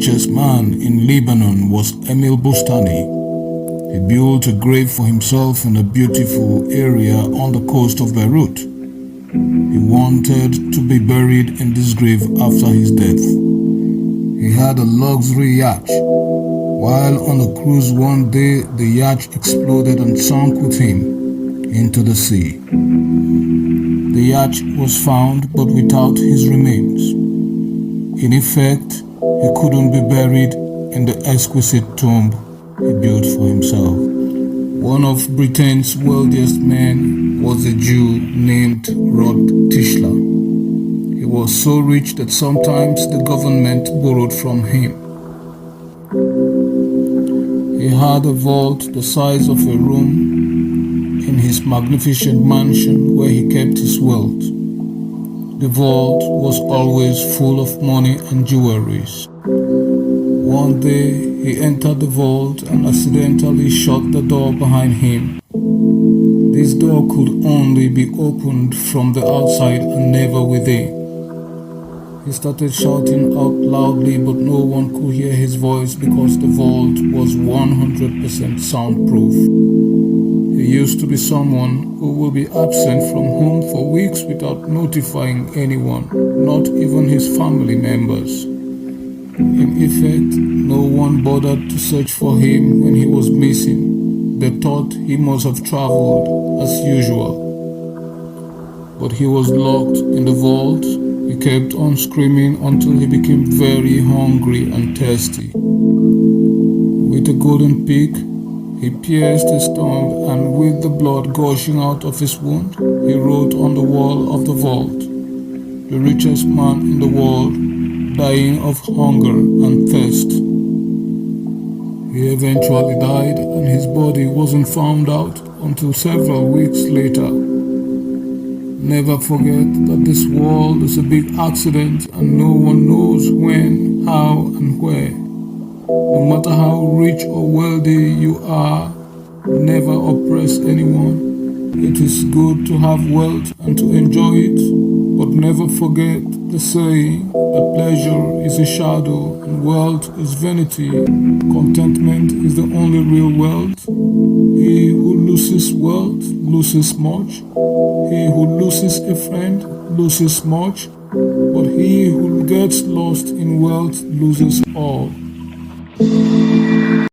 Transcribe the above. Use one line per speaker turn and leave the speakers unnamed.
richest man in Lebanon was Emil Bustani. He built a grave for himself in a beautiful area on the coast of Beirut. He wanted to be buried in this grave after his death. He had a luxury yacht. While on a cruise one day, the yacht exploded and sank with him into the sea. The yacht was found, but without his remains. In effect, he couldn't be buried in the exquisite tomb he built for himself. One of Britain's wealthiest men was a Jew named Rod Tischler. He was so rich that sometimes the government borrowed from him. He had a vault the size of a room in his magnificent mansion where he kept his wealth. The vault was always full of money and jewelries. One day, he entered the vault and accidentally shut the door behind him. This door could only be opened from the outside and never within. He started shouting out loudly, but no one could hear his voice because the vault was 100% soundproof. He used to be someone who will be absent from home for weeks without notifying anyone, not even his family members. In effect, no one bothered to search for him when he was missing. They thought he must have traveled as usual. But he was locked in the vault. He kept on screaming until he became very hungry and thirsty. With a golden pick, he pierced his tongue, and with the blood gushing out of his wound, he wrote on the wall of the vault, "The richest man in the world, dying of hunger and thirst." He eventually died, and his body wasn't found out until several weeks later. Never forget that this world is a big accident and no one knows when, how, and where. No matter how rich or wealthy you are, never oppress anyone. It is good to have wealth and to enjoy it, but never forget the saying that pleasure is a shadow and wealth is vanity. Contentment is the only real wealth. He who loses wealth loses much. He who loses a friend loses much, but he who gets lost in wealth loses all.